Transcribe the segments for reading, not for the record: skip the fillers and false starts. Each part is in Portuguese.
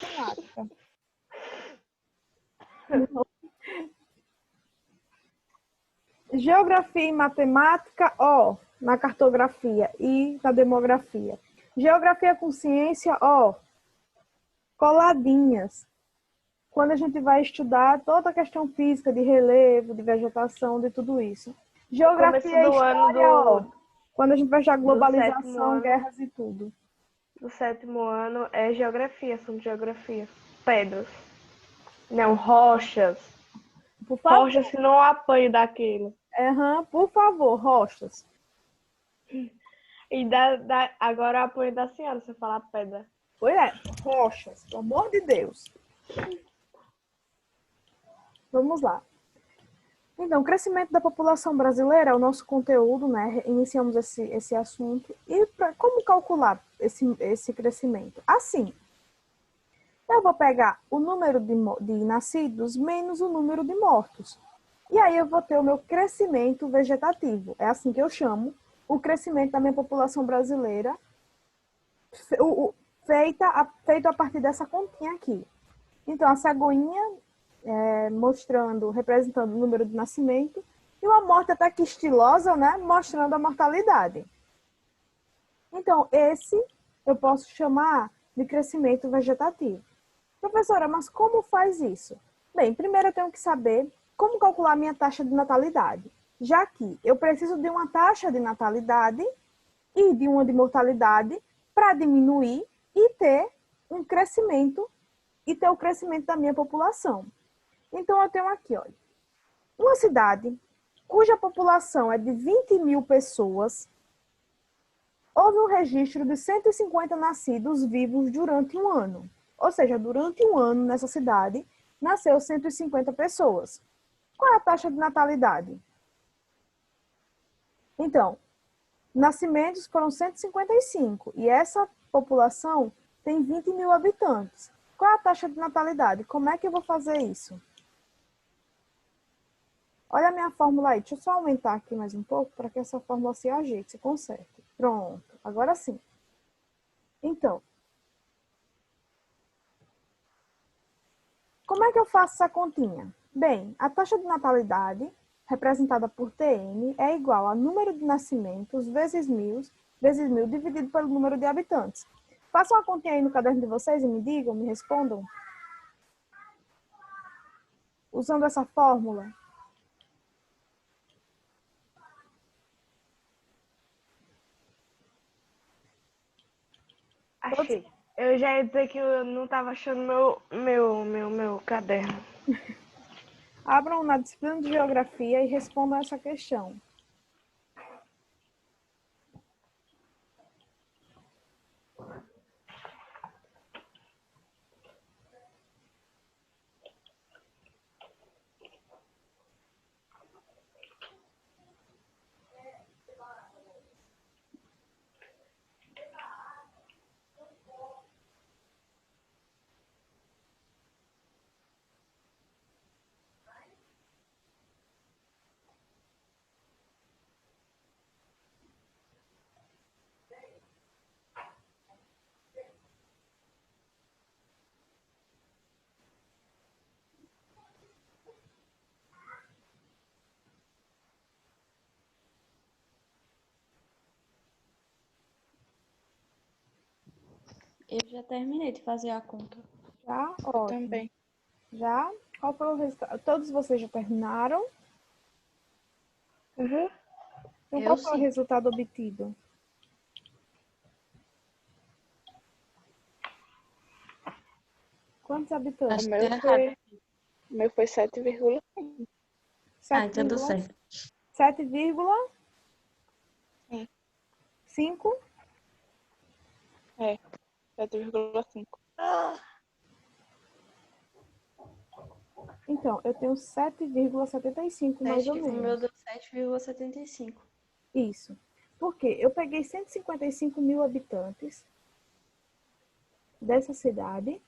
matemática. Geografia e matemática, ó, na cartografia e na demografia. Geografia com ciência, ó, coladinhas. Quando a gente vai estudar toda a questão física de relevo, de vegetação, de tudo isso. Geografia e história, ó, quando a gente vai estudar globalização, guerras e tudo. Do 7º ano é geografia, assunto de geografia. Pedras. Não, rochas. Por favor. Rochas, se não apanho daquilo. Por favor, rochas. E agora eu apoio da senhora, você falar pedra. Pois é, rochas, pelo amor de Deus. Vamos lá. Então, o crescimento da população brasileira é o nosso conteúdo, né? Iniciamos esse assunto. E como calcular esse crescimento? Assim, eu vou pegar o número de nascidos menos o número de mortos. E aí eu vou ter o meu crescimento vegetativo. É assim que eu chamo o crescimento da minha população brasileira, feito a partir dessa continha aqui. Então, a cegonha representando o número de nascimento, e uma morte até que estilosa, né, mostrando a mortalidade. Então, esse eu posso chamar de crescimento vegetativo. Professora, mas como faz isso? Bem, primeiro eu tenho que saber como calcular a minha taxa de natalidade, já que eu preciso de uma taxa de natalidade e de uma de mortalidade para diminuir e ter um crescimento e ter o crescimento da minha população. Então, eu tenho aqui, olha, uma cidade cuja população é de 20 mil pessoas, houve um registro de 150 nascidos vivos durante um ano. Ou seja, durante um ano, nessa cidade, nasceu 150 pessoas. Qual é a taxa de natalidade? Então, nascimentos foram 155, e essa população tem 20 mil habitantes. Qual é a taxa de natalidade? Como é que eu vou fazer isso? Olha a minha fórmula aí. Deixa eu só aumentar aqui mais um pouco para que essa fórmula se ajeite, se conserte. Pronto. Agora sim. Então, como é que eu faço essa continha? Bem, a taxa de natalidade, representada por Tn, é igual a número de nascimentos vezes mil, dividido pelo número de habitantes. Façam uma continha aí no caderno de vocês e me digam, me respondam. Usando essa fórmula. Achei. Eu já ia dizer que eu não estava achando meu caderno. Abram na disciplina de geografia e respondam essa questão. Eu já terminei de fazer a conta. Já? Ótimo. Também. Já? Qual foi o resultado? Todos vocês já terminaram? Uhum. Então, qual foi o resultado obtido? Quantos habitantes? O meu foi 7,5. Então deu certo. 7,5? É, 7,5. Então, eu tenho 7,75 mais ou menos. O meu deu 7,75. Isso. Porque eu peguei 155 mil habitantes dessa cidade,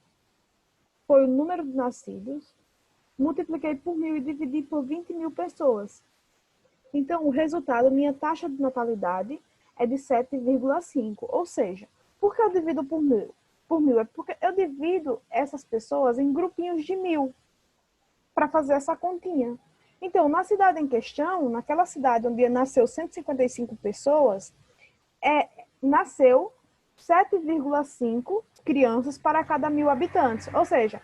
foi o número de nascidos, multipliquei por 1.000 e dividi por 20 mil pessoas. Então, o resultado, minha taxa de natalidade é de 7,5. Ou seja, por que eu divido por 1.000? por 1000? É porque eu divido essas pessoas em grupinhos de 1000 para fazer essa continha. Então, na cidade em questão, naquela cidade onde nasceu 155 pessoas, nasceu 7,5 crianças para cada 1000 habitantes. Ou seja,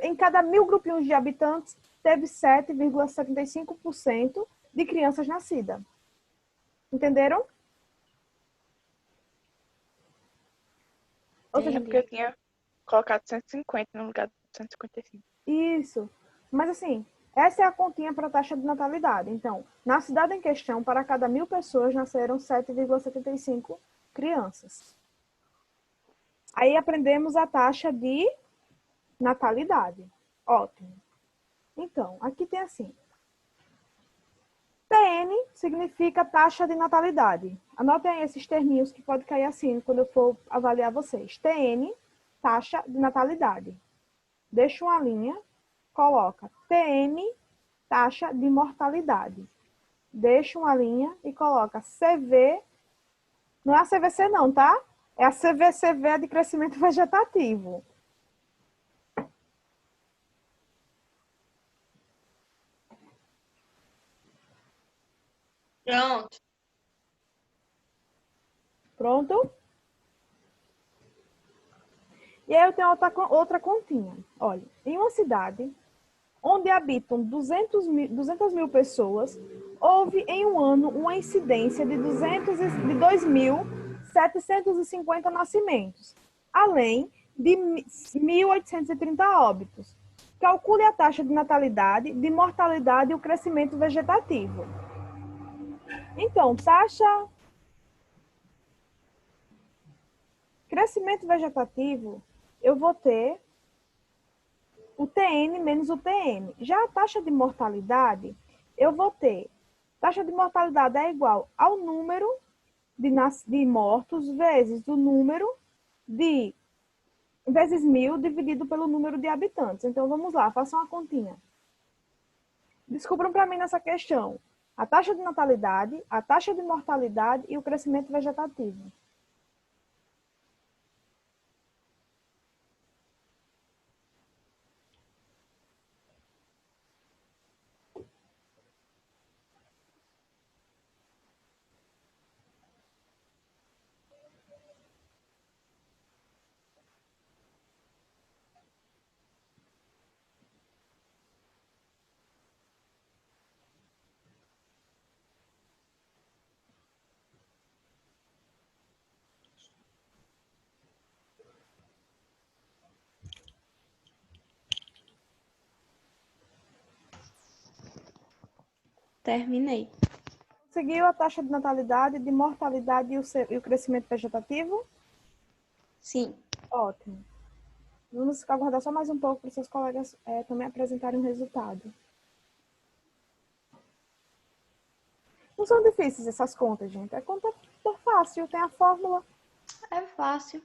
em cada 1000 grupinhos de habitantes, teve 7,75% de crianças nascidas. Entenderam? Ou seja, Porque eu tinha colocado 150 no lugar de 155. isso. Mas assim, essa é a continha para a taxa de natalidade. Então, na cidade em questão, para cada 1000 pessoas, nasceram 7,75 crianças. Aí aprendemos a taxa de natalidade. Ótimo. Então, aqui tem assim. TN significa taxa de natalidade. Anotem aí esses terminhos que pode cair assim quando eu for avaliar vocês. TN, taxa de natalidade. Deixa uma linha, coloca TM, taxa de mortalidade. Deixa uma linha e coloca CV, não é a CVC não, tá? É a CVCV, a de crescimento vegetativo. Pronto. Pronto? E aí eu tenho outra continha. Olha, em uma cidade onde habitam 200 mil pessoas, houve em um ano uma incidência de 2.750 nascimentos, além de 1.830 óbitos. Calcule a taxa de natalidade, de mortalidade e o crescimento vegetativo. Então, taxa crescimento vegetativo, eu vou ter o TN menos o TM. Já a taxa de mortalidade, eu vou ter. Taxa de mortalidade é igual ao número de mortos vezes o número de vezes 1000 dividido pelo número de habitantes. Então, vamos lá, façam uma continha. Descubram para mim nessa questão a taxa de natalidade, a taxa de mortalidade e o crescimento vegetativo. Terminei. Conseguiu a taxa de natalidade, de mortalidade e o crescimento vegetativo? Sim. Ótimo. Vamos aguardar só mais um pouco para os seus colegas também apresentarem o resultado. Não são difíceis essas contas, gente. É conta fácil, tem a fórmula. É fácil.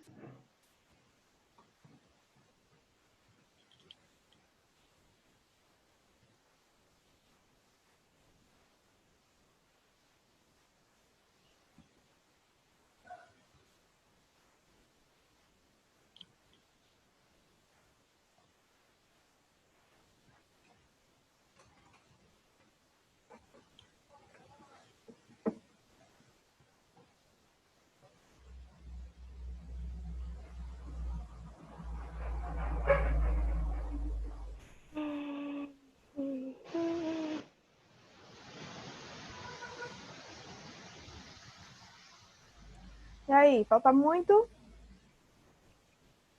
E aí, falta muito?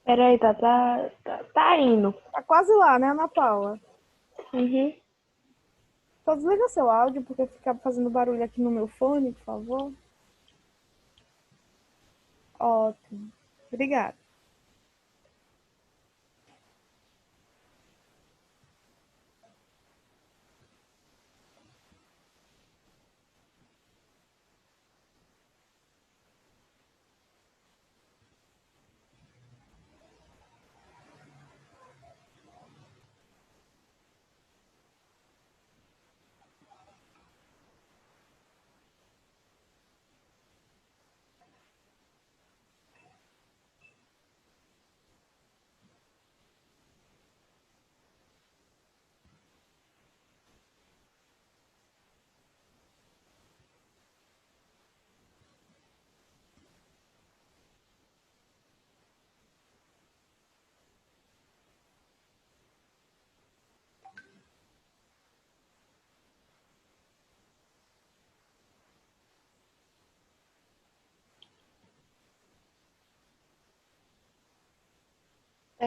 Peraí, tá indo. Tá quase lá, né, Ana Paula? Uhum. Só desliga seu áudio, porque fica fazendo barulho aqui no meu fone, por favor. Ótimo. Obrigada.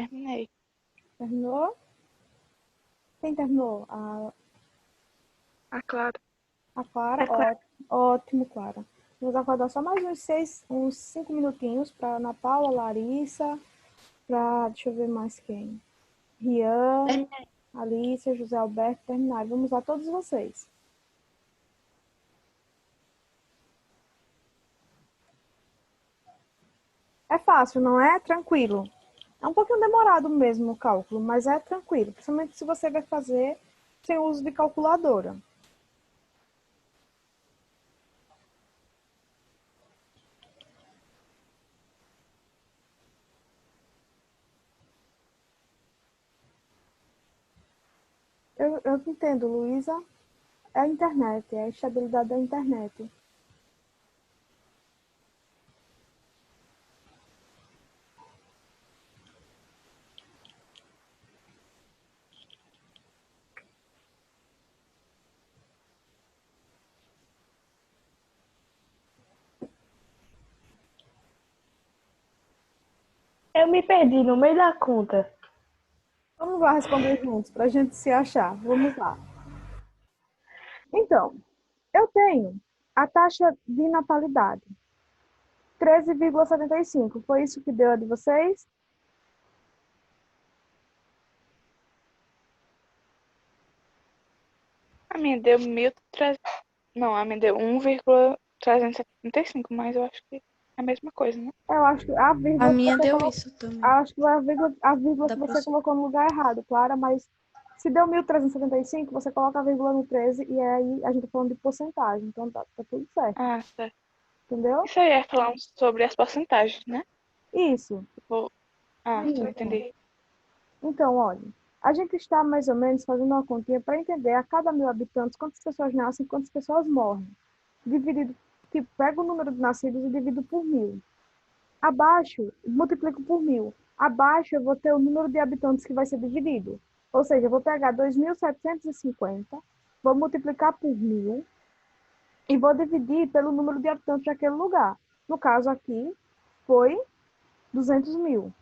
Terminei. Terminou? Quem terminou? Ah, claro. A Clara? A Clara. Ótimo, Clara. Vamos aguardar só mais uns 5 minutinhos para Ana Paula, Larissa, para, deixa eu ver mais quem. Rian, Terminei. Alicia, José Alberto terminarem. Vamos lá, todos vocês. É fácil, não é? Tranquilo. É um pouquinho demorado mesmo o cálculo, mas é tranquilo. Principalmente se você vai fazer sem uso de calculadora. Eu entendo, Luísa. É a internet, é a estabilidade da internet. Eu me perdi no meio da conta. Vamos lá responder juntos para a gente se achar. Vamos lá. Então, eu tenho a taxa de natalidade, 13,75. Foi isso que deu a de vocês? A minha deu 1.300. Não, a minha deu 1,375, mas eu acho que é a mesma coisa, né? Eu acho que a A vírgula que minha você deu colocou, isso também. acho que a vírgula Da que você próxima. colocou no lugar errado, Clara, mas se deu 1.375, você coloca a vírgula no 13 e aí a gente tá falando de porcentagem. Então tá tudo certo, Ah, certo. entendeu? Isso aí é falando sobre as porcentagens, né? Isso. Tipo, ah, Isso. entendi. Então, olha, a gente está mais ou menos fazendo uma continha para entender a cada 1.000 habitantes quantas pessoas nascem e quantas pessoas morrem. Dividido, tipo, pega o número de nascidos e divido por 1.000. Abaixo, multiplico por 1.000. Abaixo eu vou ter o número de habitantes que vai ser dividido. Ou seja, eu vou pegar 2.750, vou multiplicar por 1.000 e vou dividir pelo número de habitantes daquele lugar. No caso aqui, foi 200.000.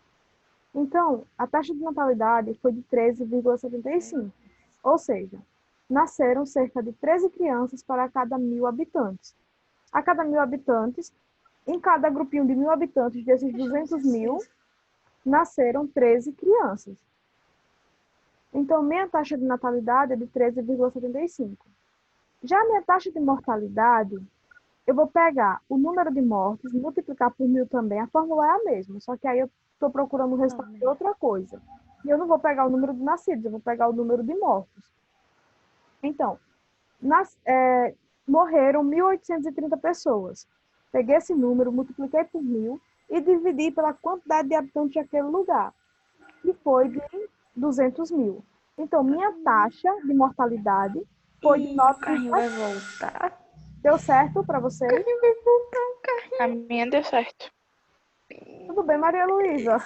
Então, a taxa de natalidade foi de 13,75. Ou seja, nasceram cerca de 13 crianças para cada 1.000 habitantes. A cada 1.000 habitantes, em cada grupinho de 1.000 habitantes desses 200.000, nasceram 13 crianças. Então, minha taxa de natalidade é de 13,75. Já a minha taxa de mortalidade, eu vou pegar o número de mortes, multiplicar por 1.000 também, a fórmula é a mesma, só que aí eu estou procurando o resultado de outra coisa. E eu não vou pegar o número de nascidos, eu vou pegar o número de mortos. Então, morreram 1.830 pessoas. Peguei esse número, multipliquei por 1.000 e dividi pela quantidade de habitantes daquele lugar, que foi de 200.000. Então, minha taxa de mortalidade foi de Ih, o carrinho 9,7. vai voltar. Deu certo para vocês? A minha deu certo. Tudo bem, Maria Luísa?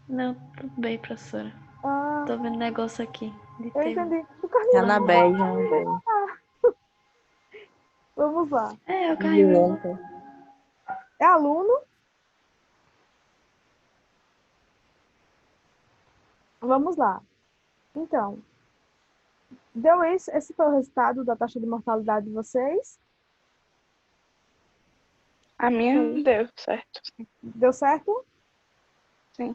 Não, tudo bem, professora. Ah, Tô vendo negócio aqui de eu tema. entendi. O carrinho vai Janabé, voltar. Janabé. Vamos lá. É, o carrinho vai voltar. Julieta. É aluno? Vamos lá. Então, deu isso? Esse foi o resultado da taxa de mortalidade de vocês? A minha deu certo. Deu certo? Sim.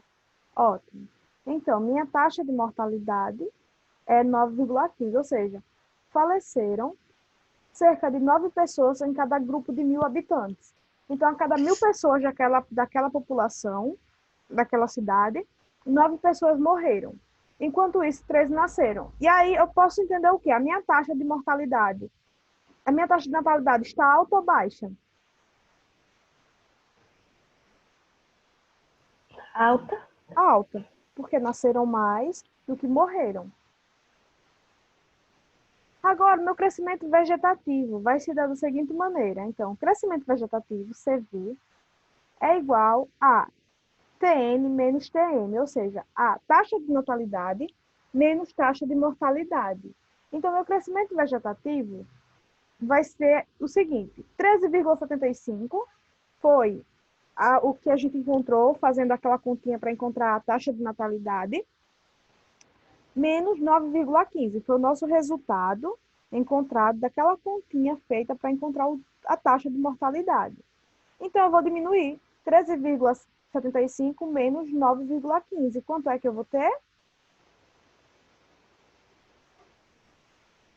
Ótimo. Então, minha taxa de mortalidade é 9,15, ou seja, faleceram cerca de 9 pessoas em cada grupo de 1.000 habitantes. Então, a cada 1.000 pessoas daquela população, daquela cidade, 9 pessoas morreram. Enquanto isso, 13 nasceram. E aí eu posso entender o quê? A minha taxa de mortalidade, a minha taxa de natalidade está alta ou baixa? Alta. Alta, porque nasceram mais do que morreram. Agora, meu crescimento vegetativo vai se dar da seguinte maneira. Então, o crescimento vegetativo, CV, é igual a TN menos TM, ou seja, a taxa de natalidade menos taxa de mortalidade. Então, meu crescimento vegetativo vai ser o seguinte: 13,75 foi o que a gente encontrou, fazendo aquela continha para encontrar a taxa de natalidade, menos 9,15. Foi o nosso resultado encontrado daquela continha feita para encontrar a taxa de mortalidade. Então, eu vou diminuir 13,75 menos 9,15. Quanto é que eu vou ter?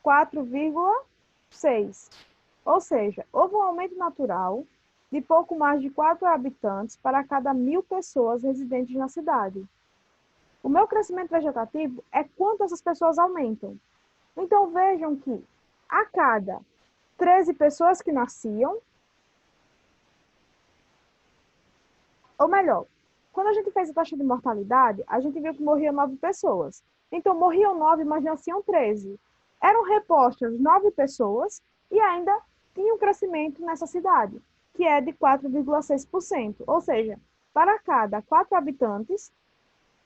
4,6. Ou seja, houve um aumento natural de pouco mais de 4 habitantes para cada 1.000 pessoas residentes na cidade. O meu crescimento vegetativo é quanto essas pessoas aumentam. Então, vejam que a cada 13 pessoas que nasciam, ou melhor, quando a gente fez a taxa de mortalidade, a gente viu que morriam 9 pessoas. Então, morriam 9, mas nasciam 13. Eram repostas 9 pessoas e ainda tinha um crescimento nessa cidade, que é de 4,6%. Ou seja, para cada 4 habitantes,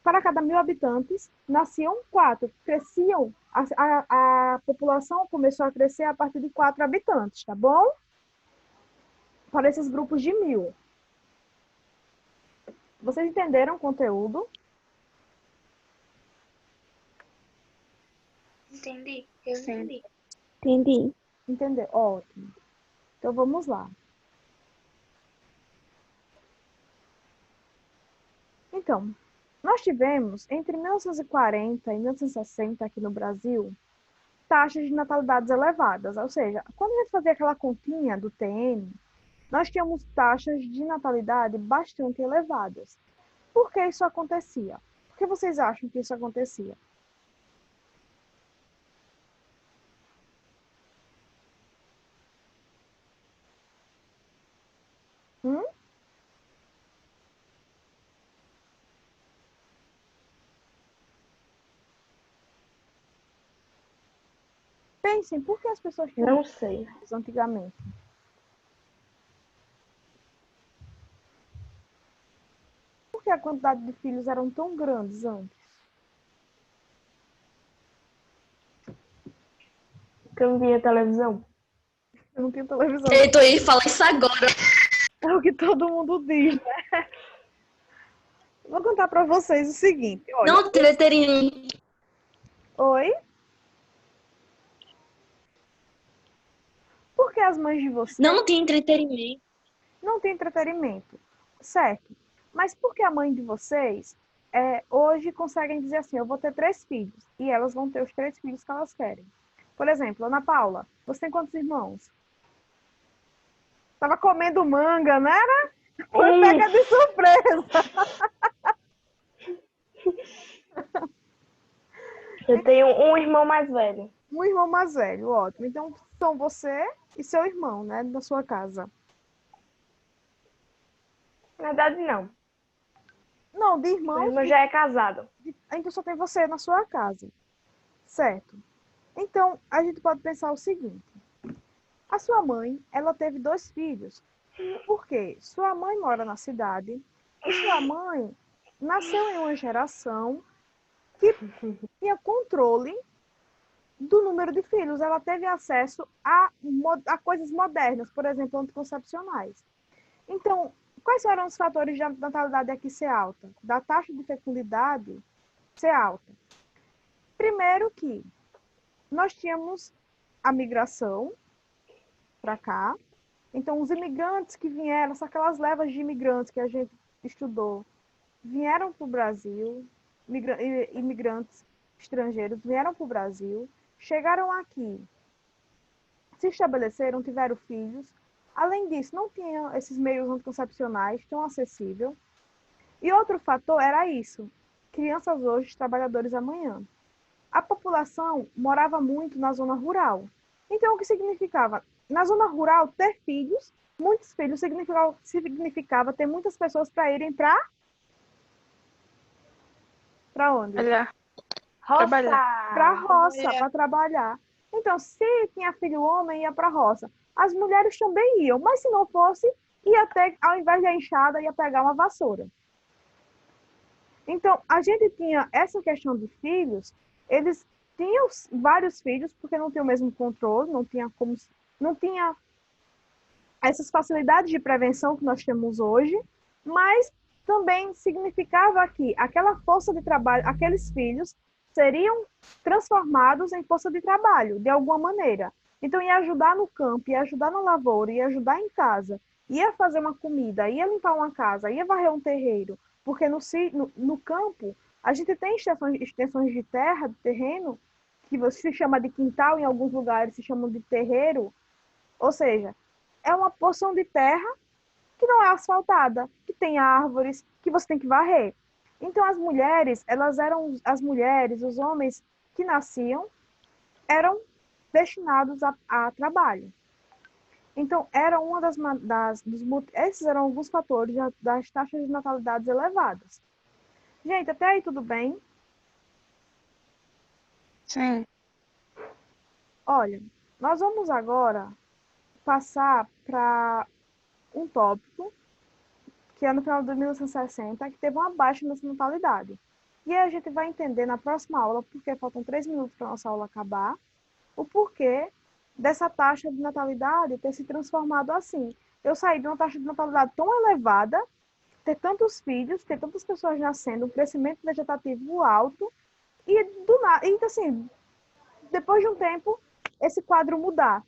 para cada 1.000 habitantes, nasciam 4. Cresciam, a população começou a crescer a partir de 4 habitantes, tá bom? Para esses grupos de 1.000. Vocês entenderam o conteúdo? Entendi. Eu Sim. entendi. Entendi. Entendeu? Ótimo. Então, vamos lá. Então, nós tivemos, entre 1940 e 1960, aqui no Brasil, taxas de natalidades elevadas. Ou seja, quando a gente fazia aquela continha do TN, nós tínhamos taxas de natalidade bastante elevadas. Por que isso acontecia? Por que vocês acham que isso acontecia? Hum? Pensem, por que as pessoas tinham Não sei. filhos antigamente? Por que a quantidade de filhos eram tão grandes antes? Porque não tinha televisão. Eu não tinha televisão. Eita, eu ia falar isso agora. É o que todo mundo diz, né? Vou contar para vocês o seguinte. Olha, Não teria. oi? Por que as mães de vocês Não tinha entretenimento. não têm entretenimento? Certo. Mas por que a mãe de vocês hoje conseguem dizer assim, eu vou ter 3 filhos, e elas vão ter os 3 filhos que elas querem? Por exemplo, Ana Paula, você tem quantos irmãos? Tava comendo manga, né? Foi pega de surpresa. Eu tenho um irmão mais velho. Um irmão mais velho, ótimo. Então, são você e seu irmão, né, da sua casa. Na verdade, não. Não, de Meu irmãos, irmão já é casado. então só tem você na sua casa. Certo. Então, a gente pode pensar o seguinte. A sua mãe, ela teve 2 filhos. Por quê? Sua mãe mora na cidade e sua mãe nasceu em uma geração que tinha controle do número de filhos. Ela teve acesso a coisas modernas, por exemplo, anticoncepcionais. Então, quais eram os fatores de natalidade aqui ser alta? Da taxa de fecundidade ser alta. Primeiro que nós tínhamos a migração para cá. Então, os imigrantes que vieram, são aquelas levas de imigrantes que a gente estudou, vieram para o Brasil, imigrantes estrangeiros vieram para o Brasil, chegaram aqui, se estabeleceram, tiveram filhos. Além disso, não tinham esses meios anticoncepcionais tão acessíveis. E outro fator era isso: crianças hoje, trabalhadores amanhã. A população morava muito na zona rural. Então, o que significava? Na zona rural, ter filhos, muitos filhos, significava ter muitas pessoas para irem para onde? Olha, Roça! Para a roça, para trabalhar. Então, se tinha filho homem, ia para a roça. As mulheres também iam, mas se não fosse, ia ter, ao invés da enxada, ia pegar uma vassoura. Então, a gente tinha essa questão de filhos, eles tinham vários filhos, porque não tinha o mesmo controle, não tinha essas facilidades de prevenção que nós temos hoje, mas também significava que aquela força de trabalho, aqueles filhos seriam transformados em força de trabalho, de alguma maneira. Então, ia ajudar no campo, ia ajudar na lavoura, ia ajudar em casa, ia fazer uma comida, ia limpar uma casa, ia varrer um terreiro, porque no campo a gente tem extensões de terra, de terreno, que se chama de quintal, em alguns lugares se chamam de terreiro, ou seja, é uma porção de terra que não é asfaltada, que tem árvores, que você tem que varrer. Então, as mulheres, os homens que nasciam, eram destinados a trabalho. Então, era esses eram alguns fatores das taxas de natalidade elevadas. Gente, até aí tudo bem? Sim. Olha, nós vamos agora passar para um tópico que é no final de 1960, que teve uma baixa nessa natalidade. E aí a gente vai entender na próxima aula, porque faltam 3 minutos para a nossa aula acabar, o porquê dessa taxa de natalidade ter se transformado assim. Eu saí de uma taxa de natalidade tão elevada, ter tantos filhos, ter tantas pessoas nascendo, um crescimento vegetativo alto, e do nada, então assim, depois de um tempo, esse quadro mudar.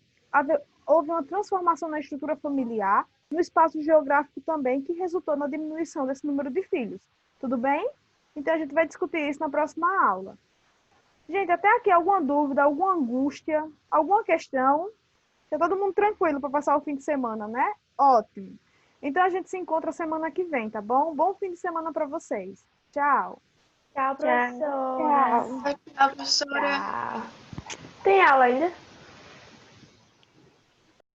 Houve uma transformação na estrutura familiar, no espaço geográfico também, que resultou na diminuição desse número de filhos. Tudo bem? Então a gente vai discutir isso na próxima aula. Gente, até aqui alguma dúvida, alguma angústia, alguma questão? Está todo mundo tranquilo para passar o fim de semana, né? Ótimo. Então a gente se encontra semana que vem, tá bom? Bom fim de semana para vocês. Tchau. Tchau, professora. Tchau, professora. Tchau. Tem aula ainda?